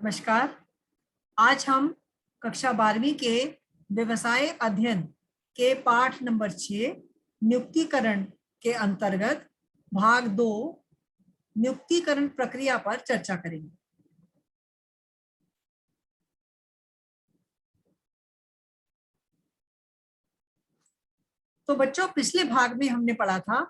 नमस्कार। आज हम कक्षा 12वीं के व्यवसाय अध्ययन के पाठ नंबर 6 नियुक्तिकरण के अंतर्गत भाग 2 नियुक्तिकरण प्रक्रिया पर चर्चा करेंगे। तो बच्चों, पिछले भाग में हमने पढ़ा था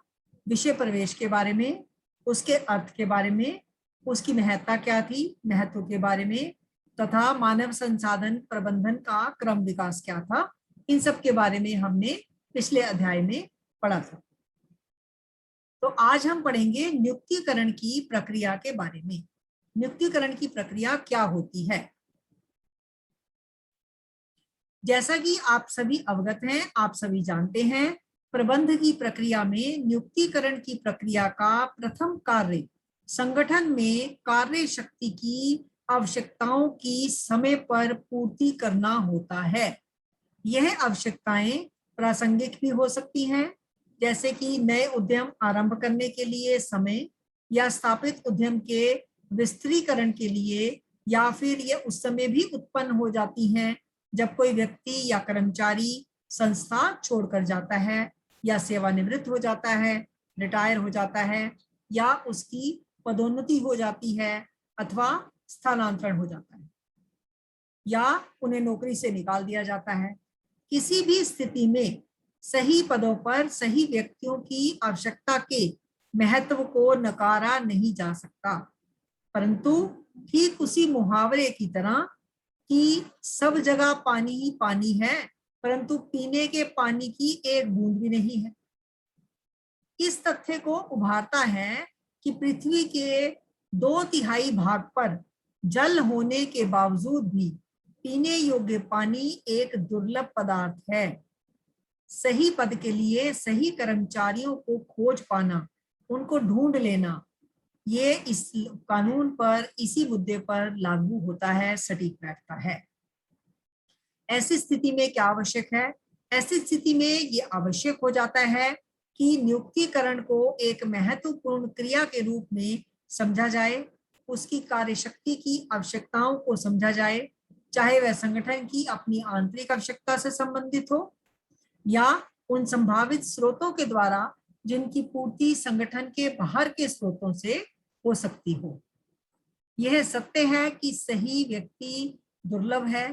विषय प्रवेश के बारे में, उसके अर्थ के बारे में, उसकी महत्ता क्या थी, महत्व के बारे में, तथा मानव संसाधन प्रबंधन का क्रम विकास क्या था। इन सब के बारे में हमने पिछले अध्याय में पढ़ा था। तो आज हम पढ़ेंगे नियुक्तिकरण की प्रक्रिया के बारे में। नियुक्तिकरण की प्रक्रिया क्या होती है? जैसा कि आप सभी अवगत हैं, आप सभी जानते हैं, प्रबंध की प्रक्रिया में नियुक्तिकरण की प्रक्रिया का प्रथम कार्य संगठन में कार्य शक्ति की आवश्यकताओं की समय पर पूर्ति करना होता है। यह आवश्यकताएं प्रासंगिक भी हो सकती हैं, जैसे कि नए उद्यम आरंभ करने के लिए समय, या स्थापित उद्यम के विस्तारीकरण के लिए, या फिर ये उस समय भी उत्पन्न हो जाती हैं जब कोई व्यक्ति या कर्मचारी संस्था छोड़कर जाता है, या सेवानिवृत्त हो जाता है, रिटायर हो जाता है, या उसकी पदोन्नति हो जाती है, अथवा स्थानांतरण हो जाता है, या उन्हें नौकरी से निकाल दिया जाता है। किसी भी स्थिति में सही पदों पर सही व्यक्तियों की आवश्यकता के महत्व को नकारा नहीं जा सकता, परंतु ठीक उसी मुहावरे की तरह कि सब जगह पानी ही पानी है, परंतु पीने के पानी की एक बूंद भी नहीं है। इस तथ्य को उभारता है कि पृथ्वी के 2/3 भाग पर जल होने के बावजूद भी पीने योग्य पानी एक दुर्लभ पदार्थ है। सही पद के लिए सही कर्मचारियों को खोज पाना, उनको ढूंढ लेना, ये इस कानून पर, इसी मुद्दे पर लागू होता है, सटीक बैठता है। ऐसी स्थिति में क्या आवश्यक है? ऐसी स्थिति में ये आवश्यक हो जाता है कि नियुक्तिकरण को एक महत्वपूर्ण क्रिया के रूप में समझा जाए, उसकी कार्यशक्ति की आवश्यकताओं को समझा जाए, चाहे वह संगठन की अपनी आंतरिक आवश्यकता से संबंधित हो, या उन संभावित स्रोतों के द्वारा जिनकी पूर्ति संगठन के बाहर के स्रोतों से हो सकती हो। यह सत्य है कि सही व्यक्ति दुर्लभ है।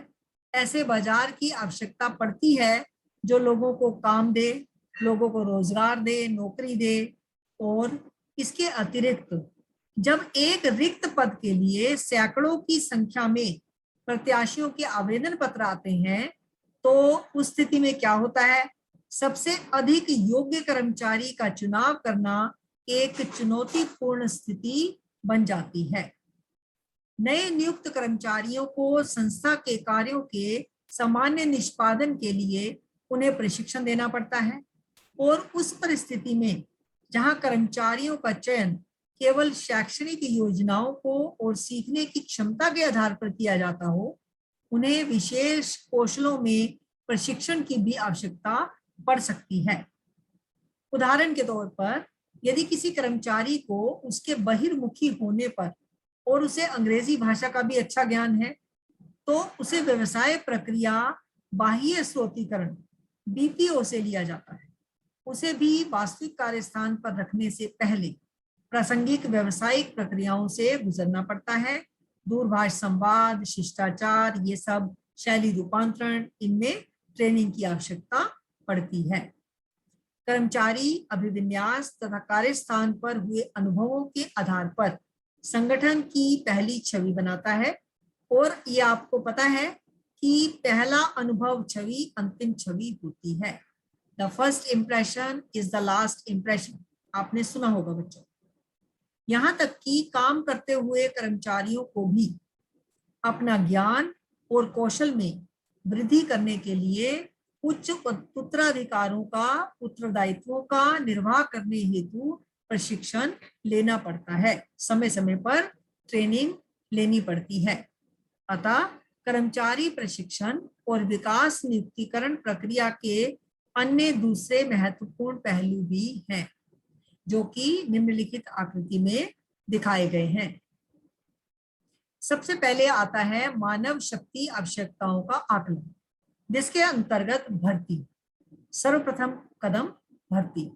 ऐसे बाजार की आवश्यकता पड़ती है जो लोगों को काम दे, लोगों को रोजगार दे, नौकरी दे। और इसके अतिरिक्त जब एक रिक्त पद के लिए सैकड़ों की संख्या में प्रत्याशियों के आवेदन पत्र आते हैं, तो उस स्थिति में क्या होता है? सबसे अधिक योग्य कर्मचारी का चुनाव करना एक चुनौतीपूर्ण स्थिति बन जाती है। नए नियुक्त कर्मचारियों को संस्था के कार्यों के सामान्य निष्पादन के लिए उन्हें प्रशिक्षण देना पड़ता है, और उस परिस्थिति में जहां कर्मचारियों का चयन केवल शैक्षणिक योजनाओं को और सीखने की क्षमता के आधार पर किया जाता हो, उन्हें विशेष कौशलों में प्रशिक्षण की भी आवश्यकता पड़ सकती है। उदाहरण के तौर पर, यदि किसी कर्मचारी को उसके बहिर्मुखी होने पर और उसे अंग्रेजी भाषा का भी अच्छा ज्ञान है, तो उसे व्यवसाय प्रक्रिया बाह्य स्रोतीकरण बीपीओ से लिया जाता है। उसे भी वास्तविक कार्यस्थान पर रखने से पहले प्रासंगिक व्यावसायिक प्रक्रियाओं से गुजरना पड़ता है। दूरभाष संवाद, शिष्टाचार, ये सब शैली रूपांतरण, इनमें ट्रेनिंग की आवश्यकता पड़ती है। कर्मचारी अभिविन्यास तथा कार्यस्थान पर हुए अनुभवों के आधार पर संगठन की पहली छवि बनाता है, और ये आपको पता है कि पहला अनुभव छवि अंतिम छवि होती है। The first impression is the last impression, आपने सुना होगा बच्चों। यहाँ तक कि काम करते हुए कर्मचारियों को भी अपना ज्ञान और कौशल में वृद्धि करने के लिए उच्च उत्तराधिकारों का उत्तरदायित्वों का निर्वाह करने हेतु प्रशिक्षण लेना पड़ता है, समय समय पर ट्रेनिंग लेनी पड़ती है। अतः कर्मचारी प्रशिक्षण और विकास नियुक्तिकरण प्रक्रिया के अन्य दूसरे महत्वपूर्ण पहलू भी हैं, जो कि निम्नलिखित आकृति में दिखाए गए हैं। सबसे पहले आता है मानव शक्ति आवश्यकताओं का आकलन, जिसके अंतर्गत भर्ती, सर्वप्रथम कदम भर्ती,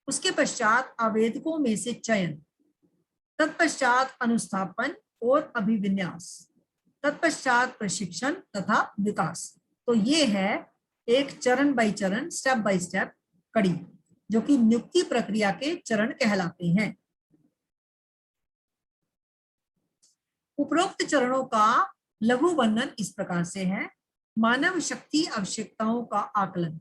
उसके पश्चात आवेदकों में से चयन, तत्पश्चात अनुस्थापन और अभिविन्यास, तत्पश्चात प्रशिक्षण तथा विकास। तो ये है एक चरण बाय चरण, स्टेप बाय स्टेप कड़ी, जो कि नियुक्ति प्रक्रिया के चरण कहलाते हैं। उपरोक्त चरणों का लघु वर्णन इस प्रकार से है। मानव शक्ति आवश्यकताओं का आकलन।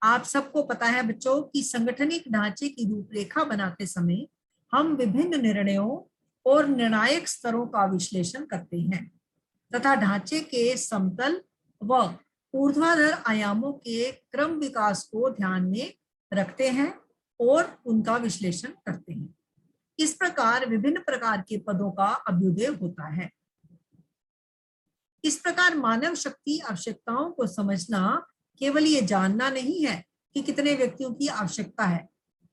आप सबको पता है बच्चों कि संगठनिक ढांचे की रूपरेखा बनाते समय हम विभिन्न निर्णयों और निर्णायक स्तरों का विश्लेषण करते हैं तथा ढांचे के समतल व ऊर्ध्वाधर आयामों के क्रम विकास को ध्यान में रखते हैं और उनका विश्लेषण करते हैं। इस प्रकार विभिन्न प्रकार के पदों का अभ्युदय होता है। इस प्रकार मानव शक्ति आवश्यकताओं को समझना केवल ये जानना नहीं है कि कितने व्यक्तियों की आवश्यकता है,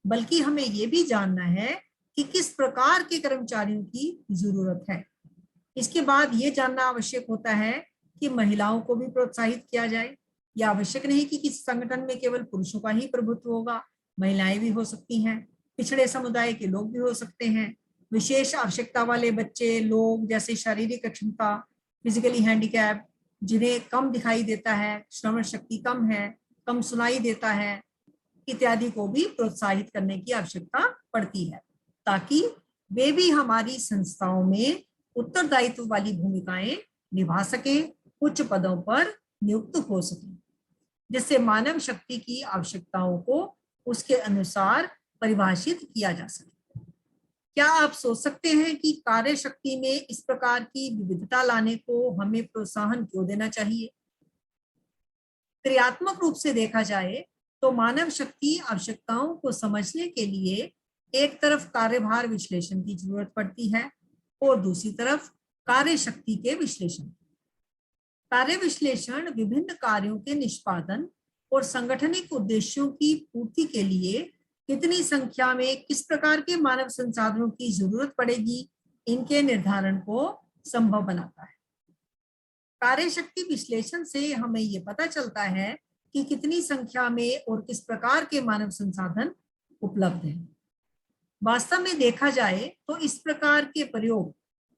बल्कि हमें ये भी जानना है कि किस प्रकार के कर्मचारियों की जरूरत है। इसके बाद ये जानना आवश्यक होता है कि महिलाओं को भी प्रोत्साहित किया जाए। यह आवश्यक नहीं कि किसी संगठन में केवल पुरुषों का ही प्रभुत्व होगा, महिलाएं भी हो सकती हैं, पिछड़े समुदाय के लोग भी हो सकते हैं, विशेष आवश्यकता वाले बच्चे लोग जैसे शारीरिक अक्षमता, फिजिकली हैंडीकैप, जिन्हें कम दिखाई देता है, श्रवण शक्ति कम है, कम सुनाई देता है, इत्यादि को भी प्रोत्साहित करने की आवश्यकता पड़ती है, ताकि वे भी हमारी संस्थाओं में उत्तरदायित्व वाली भूमिकाएं निभा सके, उच्च पदों पर नियुक्त हो सके, जिससे मानव शक्ति की आवश्यकताओं को उसके अनुसार परिभाषित किया जा सके। क्या आप सोच सकते हैं कि कार्य शक्ति में इस प्रकार की विविधता लाने को हमें प्रोत्साहन क्यों देना चाहिए? क्रियात्मक रूप से देखा जाए तो मानव शक्ति आवश्यकताओं को समझने के लिए एक तरफ कार्यभार विश्लेषण की जरूरत पड़ती है और दूसरी तरफ कार्य शक्ति के विश्लेषण। कार्य विश्लेषण विभिन्न कार्यों के निष्पादन और संगठनिक उद्देश्यों की पूर्ति के लिए कितनी संख्या में किस प्रकार के मानव संसाधनों की जरूरत पड़ेगी, इनके निर्धारण को संभव बनाता है। कार्य शक्ति विश्लेषण से हमें ये पता चलता है कि कितनी संख्या में और किस प्रकार के मानव संसाधन उपलब्ध हैं। वास्तव में देखा जाए तो इस प्रकार के प्रयोग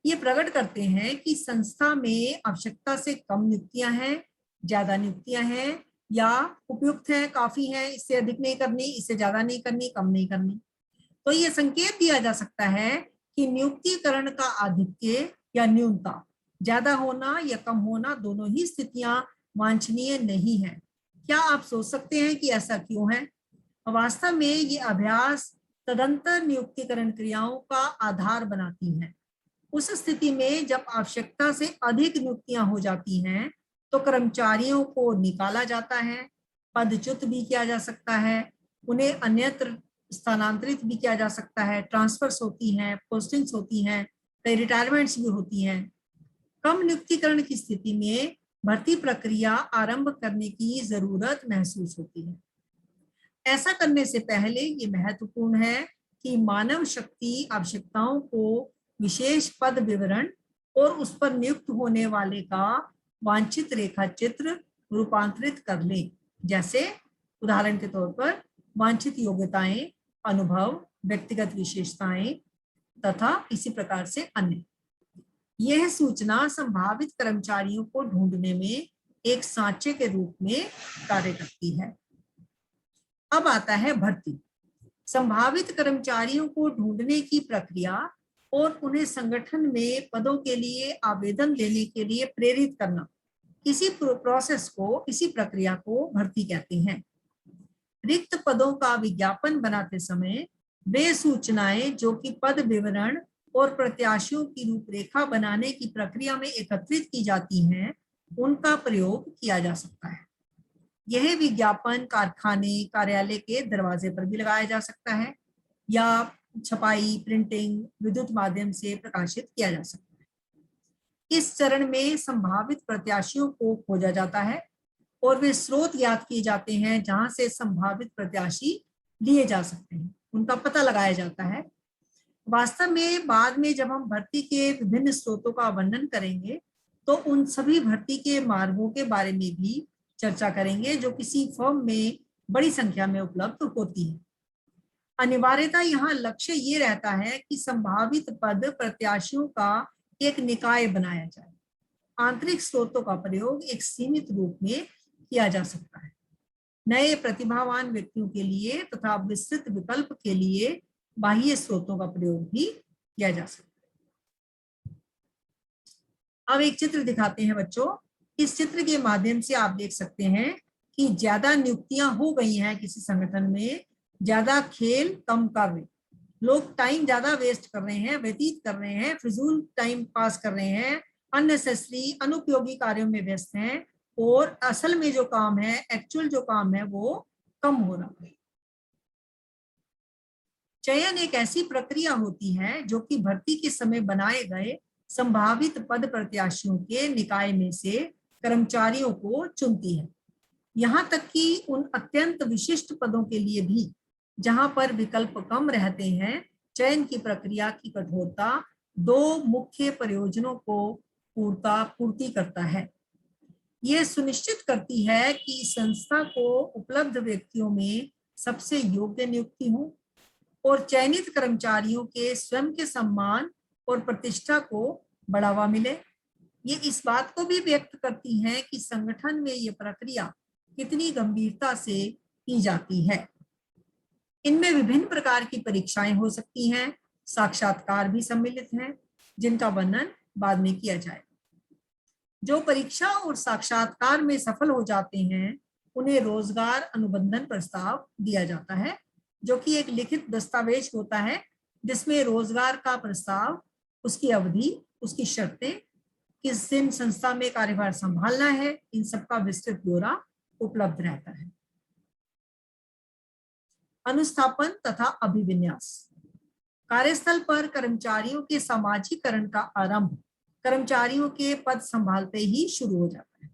ये प्रकट करते हैं कि संस्था में आवश्यकता से कम नियुक्तियां हैं, ज्यादा नियुक्तियां हैं, या उपयुक्त है, काफी है, इससे अधिक नहीं करनी, इससे ज्यादा नहीं करनी, कम नहीं करनी। तो ये संकेत दिया जा सकता है कि नियुक्तिकरण का आधिक्य या न्यूनता, ज्यादा होना या कम होना, दोनों ही स्थितियां वांछनीय नहीं है। क्या आप सोच सकते हैं कि ऐसा क्यों है? वास्तव में ये अभ्यास तदंतर नियुक्तिकरण क्रियाओं का आधार बनाती हैं। उस स्थिति में जब आवश्यकता से अधिक नियुक्तियां हो जाती हैं तो कर्मचारियों को निकाला जाता है, पदच्युत भी किया जा सकता है, उन्हें अन्यत्र स्थानांतरित भी किया जा सकता है, ट्रांसफर्स होती हैं, पोस्टिंग्स होती हैं, कई रिटायरमेंट्स भी होती हैं। कम नियुक्तिकरण की स्थिति में भर्ती प्रक्रिया आरंभ करने की जरूरत महसूस होती है। ऐसा करने से पहले ये महत्वपूर्ण है कि मानव शक्ति आवश्यकताओं को विशेष पद विवरण और उस पर नियुक्त होने वाले का वांछित रेखा चित्र रूपांतरित कर ले। जैसे उदाहरण के तौर पर वांछित योग्यताएं, अनुभव, व्यक्तिगत विशेषताएं तथा इसी प्रकार से अन्य। यह सूचना संभावित कर्मचारियों को ढूंढने में एक सांचे के रूप में कार्य करती है। अब आता है भर्ती। संभावित कर्मचारियों को ढूंढने की प्रक्रिया और उन्हें संगठन में पदों के लिए आवेदन देने के लिए प्रेरित करना, इसी प्रोसेस को, इसी प्रक्रिया को भर्ती कहते हैं। रिक्त पदों का विज्ञापन बनाते समय वे सूचनाएं जो कि पद विवरण और प्रत्याशियों की रूपरेखा बनाने की प्रक्रिया में एकत्रित की जाती हैं, उनका प्रयोग किया जा सकता है। यह विज्ञापन कारखाने, कार्यालय के दरवाजे पर भी लगाया जा सकता है या छपाई, प्रिंटिंग, विद्युत माध्यम से प्रकाशित किया जा सकता है। इस चरण में संभावित प्रत्याशियों को खोजा जाता है और वे स्रोत ज्ञात किए जाते हैं जहां से संभावित प्रत्याशी लिए जा सकते हैं, उनका पता लगाया जाता है। वास्तव में बाद में जब हम भर्ती के विभिन्न स्रोतों का वर्णन करेंगे तो उन सभी भर्ती के मार्गों के बारे में भी चर्चा करेंगे जो किसी फर्म में बड़ी संख्या में उपलब्ध होती है। अनिवार्यता यहाँ लक्ष्य ये रहता है कि संभावित पद प्रत्याशियों का एक निकाय बनाया जाए। आंतरिक स्रोतों का प्रयोग एक सीमित रूप में किया जा सकता है। नए प्रतिभावान व्यक्तियों के लिए तथा विस्तृत विकल्प के लिए बाह्य स्रोतों का प्रयोग भी किया जा सकता है। अब एक चित्र दिखाते हैं बच्चों। इस चित्र के माध्यम से आप देख सकते हैं कि ज्यादा नियुक्तियां हो गई हैं किसी संगठन में, ज्यादा खेल कम कार्य, लोग टाइम ज्यादा वेस्ट कर रहे हैं, व्यतीत कर रहे हैं, फिजूल टाइम पास कर रहे हैं, अननेसेसरी अनुपयोगी कार्यों में व्यस्त हैं और असल में जो काम है, एक्चुअल जो काम है वो कम हो रहा है। चयन एक ऐसी प्रक्रिया होती है जो कि भर्ती के समय बनाए गए संभावित पद प्रत्याशियों के निकाय में से कर्मचारियों को चुनती है। यहाँ तक कि उन अत्यंत विशिष्ट पदों के लिए भी जहां पर विकल्प कम रहते हैं, चयन की प्रक्रिया की कठोरता दो मुख्य प्रयोजनों को पूर्ति करता है। यह सुनिश्चित करती है कि संस्था को उपलब्ध व्यक्तियों में सबसे योग्य नियुक्ति हो और चयनित कर्मचारियों के स्वयं के सम्मान और प्रतिष्ठा को बढ़ावा मिले। ये इस बात को भी व्यक्त करती है कि संगठन में ये प्रक्रिया कितनी गंभीरता से की जाती है। इनमें विभिन्न प्रकार की परीक्षाएं हो सकती हैं, साक्षात्कार भी सम्मिलित हैं, जिनका वर्णन बाद में किया जाएगा। जो परीक्षा और साक्षात्कार में सफल हो जाते हैं उन्हें रोजगार अनुबंधन प्रस्ताव दिया जाता है, जो कि एक लिखित दस्तावेज होता है जिसमें रोजगार का प्रस्ताव, उसकी अवधि, उसकी शर्तें, किस दिन संस्था में कार्यभार संभालना है, इन सबका विस्तृत ब्यौरा उपलब्ध रहता है। अनुस्थापन तथा अभिविन्यास। कार्यस्थल पर कर्मचारियों के समाजीकरण का आरंभ कर्मचारियों के पद संभालते ही शुरू हो जाता है।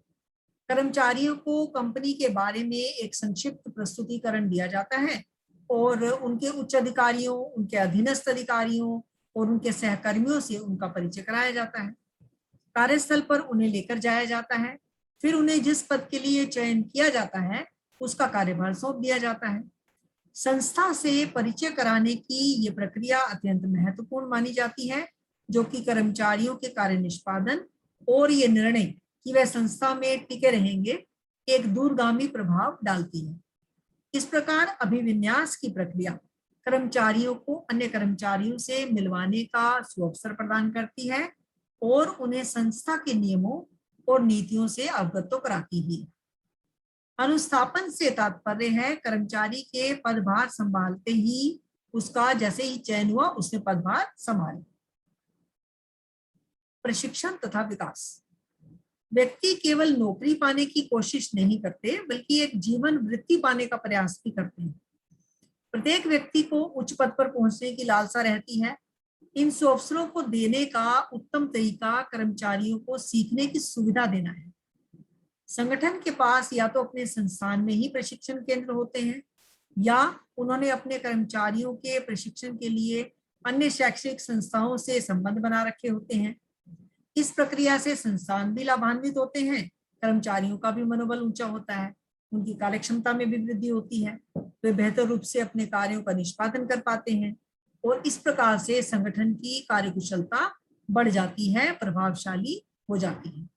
कर्मचारियों को कंपनी के बारे में एक संक्षिप्त प्रस्तुतिकरण दिया जाता है और उनके उच्च अधिकारियों, उनके अधीनस्थ अधिकारियों और उनके सहकर्मियों से उनका परिचय कराया जाता है। कार्यस्थल पर उन्हें लेकर जाया जाता है, फिर उन्हें जिस पद के लिए चयन किया जाता है उसका कार्यभार सौंप दिया जाता है। संस्था से परिचय कराने की ये प्रक्रिया अत्यंत महत्वपूर्ण मानी जाती है, जो कि कर्मचारियों के कार्य निष्पादन और ये निर्णय कि वह संस्था में टिके रहेंगे एक दूरगामी प्रभाव डालती है। इस प्रकार अभिविन्यास की प्रक्रिया कर्मचारियों को अन्य कर्मचारियों से मिलवाने का सुअवसर प्रदान करती है और उन्हें संस्था के नियमों और नीतियों से अवगत तो कराती ही। अनुस्थापन से तात्पर्य है कर्मचारी के पदभार संभालते ही उसका जैसे ही चयन हुआ उसने पदभार संभाला। प्रशिक्षण तथा विकास। व्यक्ति केवल नौकरी पाने की कोशिश नहीं करते बल्कि एक जीवन वृत्ति पाने का प्रयास भी करते हैं। प्रत्येक व्यक्ति को उच्च पद पर पहुंचने की लालसा रहती है। इन अवसरों को देने का उत्तम तरीका कर्मचारियों को सीखने की सुविधा देना है। संगठन के पास या तो अपने संस्थान में ही प्रशिक्षण केंद्र होते हैं या उन्होंने अपने कर्मचारियों के प्रशिक्षण के लिए अन्य शैक्षणिक संस्थाओं से संबंध बना रखे होते हैं। इस प्रक्रिया से संस्थान भी लाभान्वित होते हैं, कर्मचारियों का भी मनोबल ऊंचा होता है, उनकी कार्यक्षमता में भी वृद्धि होती है, वे बेहतर रूप से अपने कार्यों का निष्पादन कर पाते हैं और इस प्रकार से संगठन की कार्यकुशलता बढ़ जाती है, प्रभावशाली हो जाती है।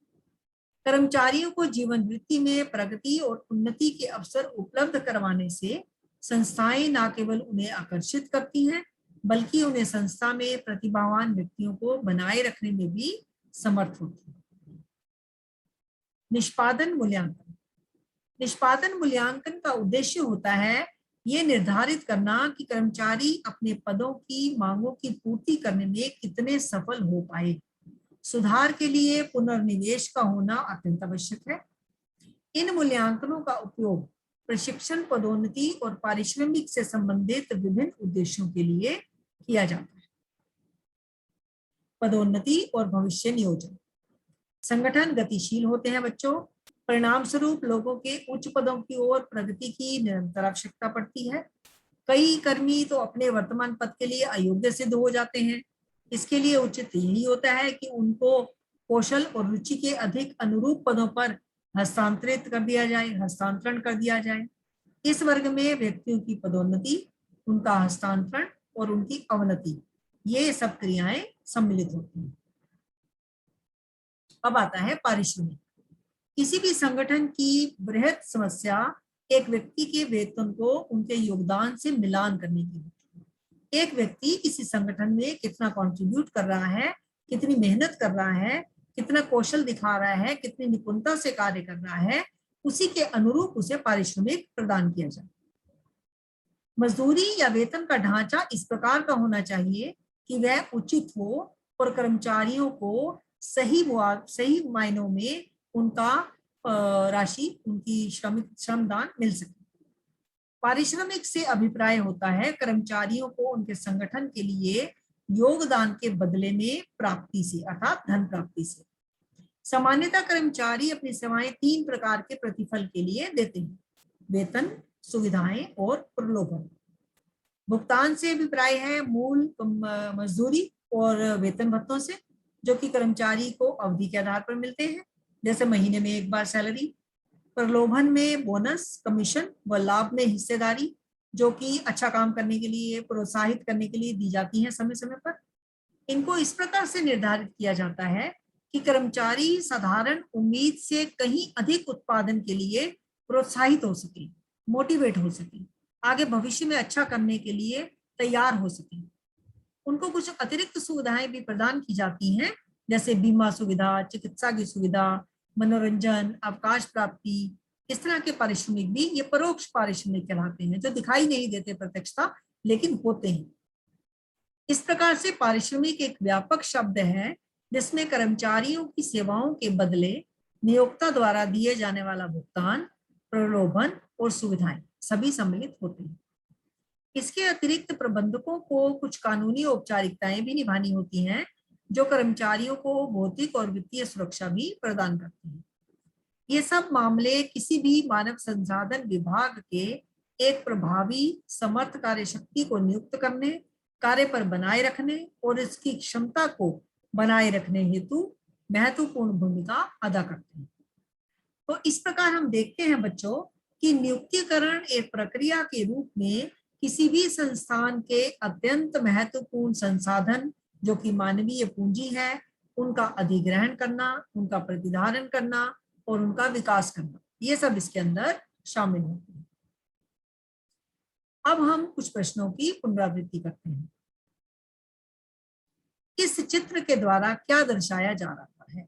कर्मचारियों को जीवन वृत्ति में प्रगति और उन्नति के अवसर उपलब्ध करवाने से संस्थाएं न केवल उन्हें आकर्षित करती हैं बल्कि उन्हें संस्था में प्रतिभावान व्यक्तियों को बनाए रखने में भी समर्थ होती है। निष्पादन मूल्यांकन। निष्पादन मूल्यांकन का उद्देश्य होता है ये निर्धारित करना कि कर्मचारी अपने पदों की मांगों की पूर्ति करने में कितने सफल हो पाए। सुधार के लिए पुनर्निवेश का होना अत्यंत आवश्यक है। इन मूल्यांकनों का उपयोग प्रशिक्षण, पदोन्नति और पारिश्रमिक से संबंधित विभिन्न उद्देश्यों के लिए किया जाता है। पदोन्नति और भविष्य नियोजन। संगठन गतिशील होते हैं बच्चों, परिणाम स्वरूप लोगों के उच्च पदों की ओर प्रगति की निरंतर आवश्यकता पड़ती है। कई कर्मी तो अपने वर्तमान पद के लिए अयोग्य सिद्ध हो जाते हैं। इसके लिए उचित यही होता है कि उनको कौशल और रुचि के अधिक अनुरूप पदों पर हस्तांतरण कर दिया जाए। इस वर्ग में व्यक्तियों की पदोन्नति, उनका हस्तांतरण और उनकी अवनति, ये सब क्रियाएं सम्मिलित होती हैं। अब आता है पारिश्रमिक। किसी भी संगठन की बृहद समस्या एक व्यक्ति के वेतन को उनके योगदान से मिलान करने की होती है। एक व्यक्ति किसी संगठन में कितना कंट्रीब्यूट कर रहा है, कितनी मेहनत कर रहा है, कितना कौशल दिखा रहा है, कितनी निपुणता से कार्य कर रहा है, उसी के अनुरूप उसे पारिश्रमिक प्रदान किया जाए। मजदूरी या वेतन का ढांचा इस प्रकार का होना चाहिए कि वह उचित हो और कर्मचारियों को सही मायनों में उनका राशि, उनकी श्रमदान मिल सके। पारिश्रमिक से अभिप्राय होता है कर्मचारियों को उनके संगठन के लिए योगदान के बदले में प्राप्ति से, अर्थात धन प्राप्ति से। सामान्यतः कर्मचारी अपनी सेवाएं 3 प्रकार के प्रतिफल के लिए देते हैं: वेतन, सुविधाएं और प्रलोभन। भुगतान से अभिप्राय है मूल मजदूरी और वेतन भत्तों से, जो कि कर्मचारी को अवधि के आधार पर मिलते हैं, जैसे महीने में एक बार सैलरी। प्रलोभन में बोनस, कमीशन व लाभ में हिस्सेदारी, जो कि अच्छा काम करने के लिए, प्रोत्साहित करने के लिए दी जाती हैं समय समय पर। इनको इस प्रकार से निर्धारित किया जाता है कि कर्मचारी साधारण उम्मीद से कहीं अधिक उत्पादन के लिए प्रोत्साहित हो सके, मोटिवेट हो सके, आगे भविष्य में अच्छा करने के लिए तैयार हो सके। उनको कुछ अतिरिक्त सुविधाएं भी प्रदान की जाती हैं, जैसे बीमा सुविधा, चिकित्सा की सुविधा, मनोरंजन, अवकाश प्राप्ति। इस तरह के पारिश्रमिक भी ये परोक्ष पारिश्रमिक कहलाते हैं, जो दिखाई नहीं देते प्रत्यक्षता, लेकिन होते हैं। इस प्रकार से पारिश्रमिक एक व्यापक शब्द है जिसमें कर्मचारियों की सेवाओं के बदले नियोक्ता द्वारा दिए जाने वाला भुगतान, प्रलोभन और सुविधाएं सभी सम्मिलित होते हैं। इसके अतिरिक्त प्रबंधकों को कुछ कानूनी औपचारिकताएं भी निभानी होती हैं, जो कर्मचारियों को भौतिक और वित्तीय सुरक्षा भी प्रदान करती हैं। ये सब मामले किसी भी मानव संसाधन विभाग के एक प्रभावी समर्थ कार्यशक्ति को नियुक्त करने, कार्य पर बनाए रखने और इसकी क्षमता को बनाए रखने हेतु महत्वपूर्ण भूमिका अदा करते हैं। तो इस प्रकार हम देखते हैं बच्चों कि नियुक्तिकरण एक प्रक्रिया के रूप में किसी भी संस्थान के अत्यंत महत्वपूर्ण संसाधन, जो कि मानवीय पूंजी है, उनका अधिग्रहण करना, उनका प्रतिधारण करना और उनका विकास करना, ये सब इसके अंदर शामिल होते हैं। अब हम कुछ प्रश्नों की पुनरावृत्ति करते हैं। इस चित्र के द्वारा क्या दर्शाया जा रहा है?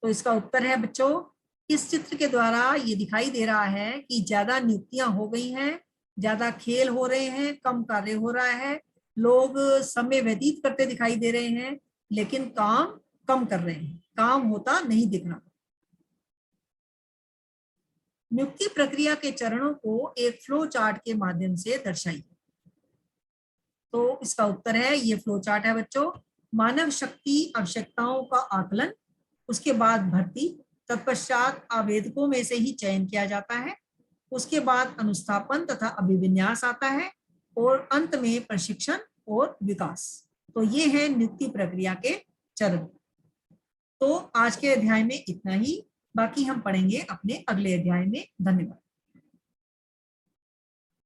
तो इसका उत्तर है बच्चों, इस चित्र के द्वारा ये दिखाई दे रहा है कि ज्यादा नियुक्तियां हो गई हैं, ज्यादा खेल हो रहे हैं, कम कार्य हो रहा है, लोग समय व्यतीत करते दिखाई दे रहे हैं, लेकिन काम कम कर रहे हैं, काम होता नहीं दिख रहा। नियुक्ति प्रक्रिया के चरणों को एक फ्लो चार्ट के माध्यम से दर्शाइए। तो इसका उत्तर है, ये फ्लो चार्ट है बच्चों। मानव शक्ति आवश्यकताओं का आकलन, उसके बाद भर्ती, तत्पश्चात आवेदकों में से ही चयन किया जाता है, उसके बाद अनुस्थापन तथा अभिविन्यास आता है और अंत में प्रशिक्षण और विकास। तो ये है नियुक्ति प्रक्रिया के चरण। तो आज के अध्याय में इतना ही, बाकी हम पढ़ेंगे अपने अगले अध्याय में। धन्यवाद।